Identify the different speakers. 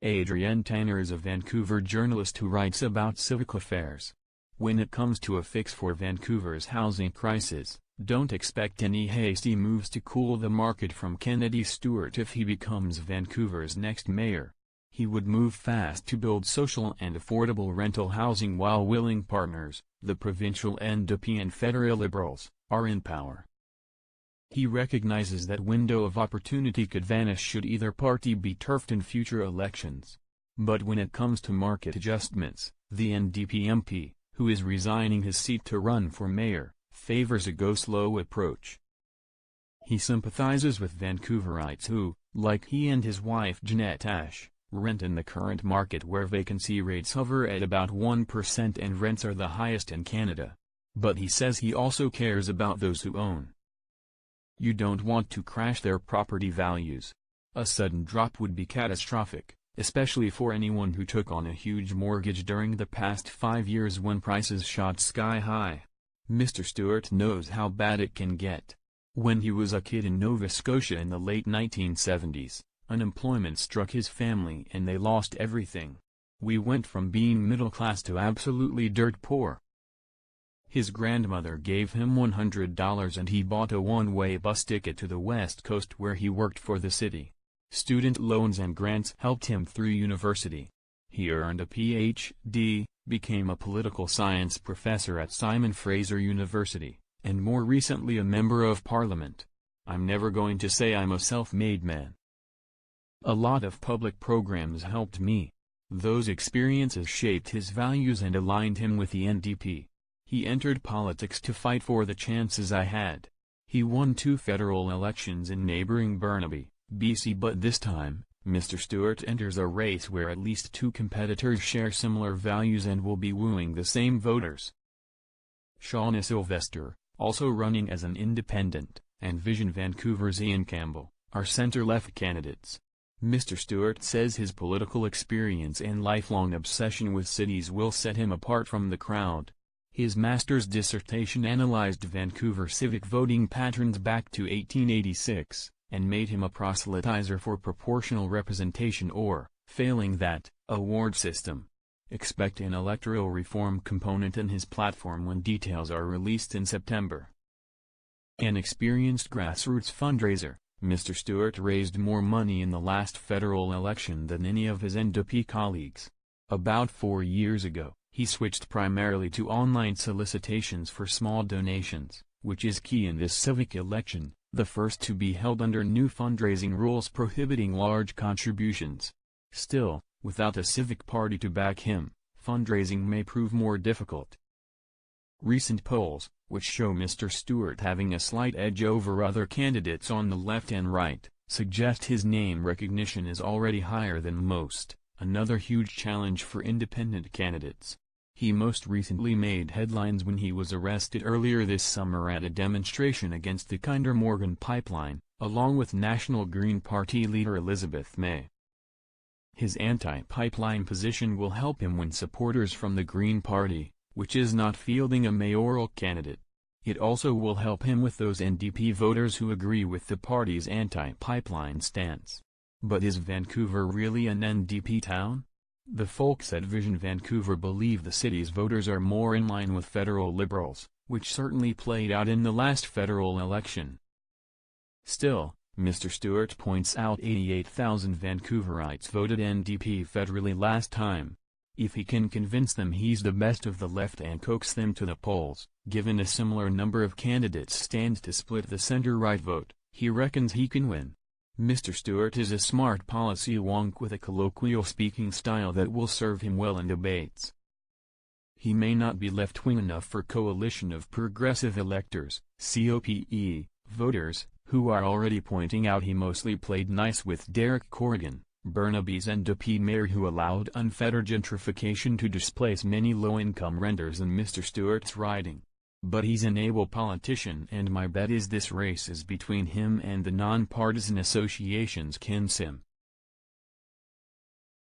Speaker 1: Adrienne Tanner is a Vancouver journalist who writes about civic affairs. When it comes to a fix for Vancouver's housing crisis, don't expect any hasty moves to cool the market from Kennedy Stewart if he becomes Vancouver's next mayor. He would move fast to build social and affordable rental housing while willing partners, the provincial NDP and federal Liberals, are in power. He recognizes that window of opportunity could vanish should either party be turfed in future elections. But when it comes to market adjustments, the NDP MP, who is resigning his seat to run for mayor, favors a go-slow approach. He sympathizes with Vancouverites who, like he and his wife Jeanette Ash, rent in the current market where vacancy rates hover at about 1% and rents are the highest in Canada. But he says he also cares about those who own. You don't want to crash their property values. A sudden drop would be catastrophic, especially for anyone who took on a huge mortgage during the past 5 years when prices shot sky high. Mr. Stewart knows how bad it can get. When he was a kid in Nova Scotia in the late 1970s, unemployment struck his family and they lost everything. We went from being middle class to absolutely dirt poor. His grandmother gave him $100 and he bought a one-way bus ticket to the West Coast where he worked for the city. Student loans and grants helped him through university. He earned a Ph.D., became a political science professor at Simon Fraser University, and more recently a member of parliament. I'm never going to say I'm a self-made man. A lot of public programs helped me. Those experiences shaped his values and aligned him with the NDP. He entered politics to fight for the chances I had. He won 2 federal elections in neighboring Burnaby, BC, but this time, Mr. Stewart enters a race where at least 2 competitors share similar values and will be wooing the same voters. Shauna Sylvester, also running as an independent, and Vision Vancouver's Ian Campbell, are center-left candidates. Mr. Stewart says his political experience and lifelong obsession with cities will set him apart from the crowd. His master's dissertation analyzed Vancouver civic voting patterns back to 1886, and made him a proselytizer for proportional representation or, failing that, a ward system. Expect an electoral reform component in his platform when details are released in September. An experienced grassroots fundraiser, Mr. Stewart raised more money in the last federal election than any of his NDP colleagues. About 4 years ago, he switched primarily to online solicitations for small donations, which is key in this civic election, the first to be held under new fundraising rules prohibiting large contributions. Still, without a civic party to back him, fundraising may prove more difficult. Recent polls, which show Mr. Stewart having a slight edge over other candidates on the left and right, suggest his name recognition is already higher than most, another huge challenge for independent candidates. He most recently made headlines when he was arrested earlier this summer at a demonstration against the Kinder Morgan pipeline, along with National Green Party leader Elizabeth May. His anti-pipeline position will help him win supporters from the Green Party, which is not fielding a mayoral candidate. It also will help him with those NDP voters who agree with the party's anti-pipeline stance. But is Vancouver really an NDP town? The folks at Vision Vancouver believe the city's voters are more in line with federal Liberals, which certainly played out in the last federal election. Still, Mr. Stewart points out 88,000 Vancouverites voted NDP federally last time. If he can convince them he's the best of the left and coax them to the polls, given a similar number of candidates stand to split the center-right vote, he reckons he can win. Mr. Stewart is a smart policy wonk with a colloquial speaking style that will serve him well in debates. He may not be left-wing enough for Coalition of Progressive Electors, COPE, voters, who are already pointing out he mostly played nice with Derek Corrigan, Burnaby's NDP mayor who allowed unfettered gentrification to displace many low-income renters in Mr. Stewart's riding. But he's an able politician and my bet is this race is between him and the non-partisan association's Ken Sim.